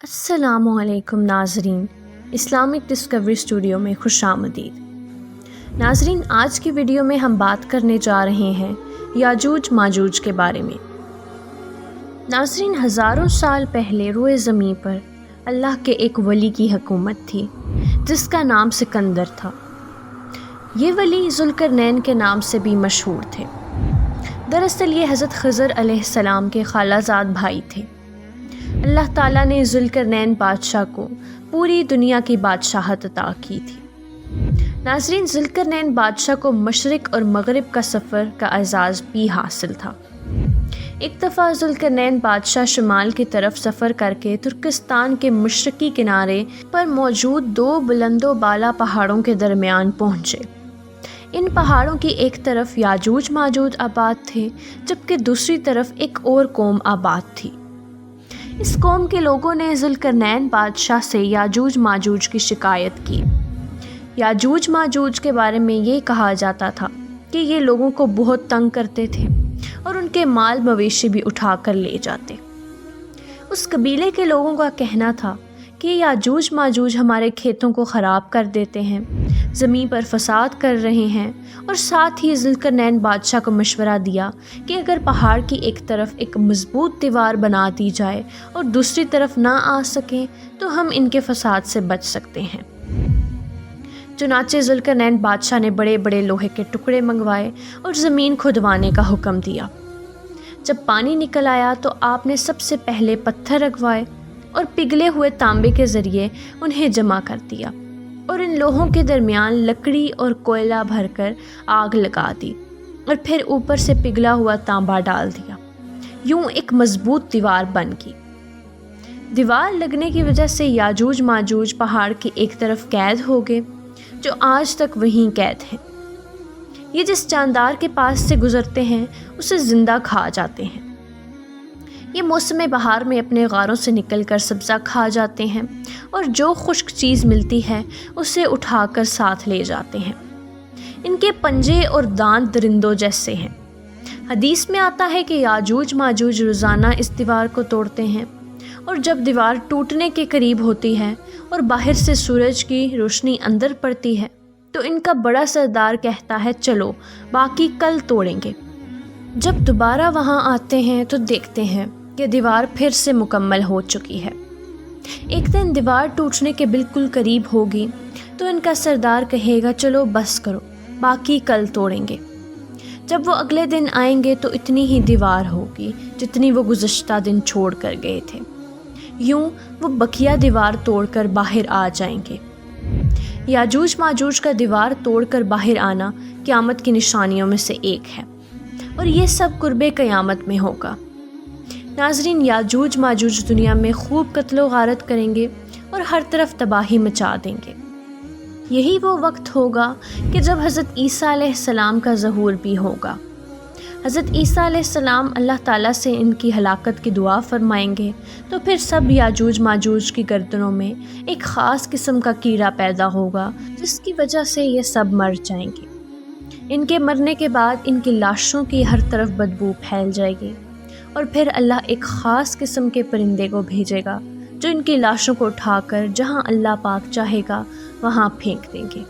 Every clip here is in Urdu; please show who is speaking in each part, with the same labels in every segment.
Speaker 1: السلام علیکم ناظرین، اسلامک ڈسکوری اسٹوڈیو میں خوش آمدید۔ ناظرین، آج کی ویڈیو میں ہم بات کرنے جا رہے ہیں یاجوج ماجوج کے بارے میں۔ ناظرین، ہزاروں سال پہلے روئے زمین پر اللہ کے ایک ولی کی حکومت تھی جس کا نام سکندر تھا۔ یہ ولی ذوالقرنین کے نام سے بھی مشہور تھے۔ دراصل یہ حضرت خضر علیہ السلام کے خالہ زاد بھائی تھے۔ اللہ تعالیٰ نے ذوالقرنین بادشاہ کو پوری دنیا کی بادشاہت عطا کی تھی۔ ناظرین، ذوالقرنین بادشاہ کو مشرق اور مغرب کا سفر کا اعزاز بھی حاصل تھا۔ ایک دفعہ ذوالقرنین بادشاہ شمال کی طرف سفر کر کے ترکستان کے مشرقی کنارے پر موجود دو بلند و بالا پہاڑوں کے درمیان پہنچے۔ ان پہاڑوں کی ایک طرف یاجوج ماجوج آباد تھے جبکہ دوسری طرف ایک اور قوم آباد تھی۔ اس قوم کے لوگوں نے ذوالقرنین بادشاہ سے یاجوج ماجوج کی شکایت کی۔ یاجوج ماجوج کے بارے میں یہ کہا جاتا تھا کہ یہ لوگوں کو بہت تنگ کرتے تھے اور ان کے مال مویشی بھی اٹھا کر لے جاتے۔ اس قبیلے کے لوگوں کا کہنا تھا کہ یاجوج ماجوج ہمارے کھیتوں کو خراب کر دیتے ہیں، زمین پر فساد کر رہے ہیں، اور ساتھ ہی ذوالقرنین بادشاہ کو مشورہ دیا کہ اگر پہاڑ کی ایک طرف ایک مضبوط دیوار بنا دی جائے اور دوسری طرف نہ آ سکیں تو ہم ان کے فساد سے بچ سکتے ہیں۔ چنانچہ ذوالقرنین بادشاہ نے بڑے بڑے لوہے کے ٹکڑے منگوائے اور زمین کھودوانے کا حکم دیا۔ جب پانی نکل آیا تو آپ نے سب سے پہلے پتھر رگوائے اور پگھلے ہوئے تانبے کے ذریعے انہیں جمع کر دیا اور ان لوہوں کے درمیان لکڑی اور کوئلہ بھر کر آگ لگا دی اور پھر اوپر سے پگھلا ہوا تانبا ڈال دیا۔ یوں ایک مضبوط دیوار بن گئی۔ دیوار لگنے کی وجہ سے یاجوج ماجوج پہاڑ کی ایک طرف قید ہو گئے جو آج تک وہیں قید ہیں۔ یہ جس جاندار کے پاس سے گزرتے ہیں اسے زندہ کھا جاتے ہیں۔ یہ موسم بہار میں اپنے غاروں سے نکل کر سبزہ کھا جاتے ہیں اور جو خشک چیز ملتی ہے اسے اٹھا کر ساتھ لے جاتے ہیں۔ ان کے پنجے اور دانت درندوں جیسے ہیں۔ حدیث میں آتا ہے کہ یاجوج ماجوج روزانہ اس دیوار کو توڑتے ہیں، اور جب دیوار ٹوٹنے کے قریب ہوتی ہے اور باہر سے سورج کی روشنی اندر پڑتی ہے تو ان کا بڑا سردار کہتا ہے چلو باقی کل توڑیں گے۔ جب دوبارہ وہاں آتے ہیں تو دیکھتے ہیں کہ دیوار پھر سے مکمل ہو چکی ہے۔ ایک دن دیوار ٹوٹنے کے بالکل قریب ہوگی تو ان کا سردار کہے گا چلو بس کرو باقی کل توڑیں گے۔ جب وہ اگلے دن آئیں گے تو اتنی ہی دیوار ہوگی جتنی وہ گزشتہ دن چھوڑ کر گئے تھے۔ یوں وہ بقیہ دیوار توڑ کر باہر آ جائیں گے۔ یاجوج ماجوج کا دیوار توڑ کر باہر آنا قیامت کی نشانیوں میں سے ایک ہے، اور یہ سب قرب قیامت میں ہوگا۔ ناظرین، یاجوج ماجوج دنیا میں خوب قتل و غارت کریں گے اور ہر طرف تباہی مچا دیں گے۔ یہی وہ وقت ہوگا کہ جب حضرت عیسیٰ علیہ السلام کا ظہور بھی ہوگا۔ حضرت عیسیٰ علیہ السلام اللہ تعالیٰ سے ان کی ہلاکت کی دعا فرمائیں گے تو پھر سب یاجوج ماجوج کی گردنوں میں ایک خاص قسم کا کیڑا پیدا ہوگا جس کی وجہ سے یہ سب مر جائیں گے۔ ان کے مرنے کے بعد ان کی لاشوں کی ہر طرف بدبو پھیل جائے گی، اور پھر اللہ ایک خاص قسم کے پرندے کو بھیجے گا جو ان کی لاشوں کو اٹھا کر جہاں اللہ پاک چاہے گا وہاں پھینک دیں گے۔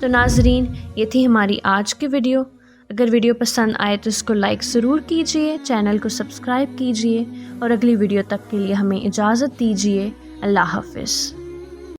Speaker 1: تو ناظرین، یہ تھی ہماری آج کی ویڈیو۔ اگر ویڈیو پسند آئے تو اس کو لائک ضرور کیجئے، چینل کو سبسکرائب کیجئے، اور اگلی ویڈیو تک کے لیے ہمیں اجازت دیجئے۔ اللہ حافظ۔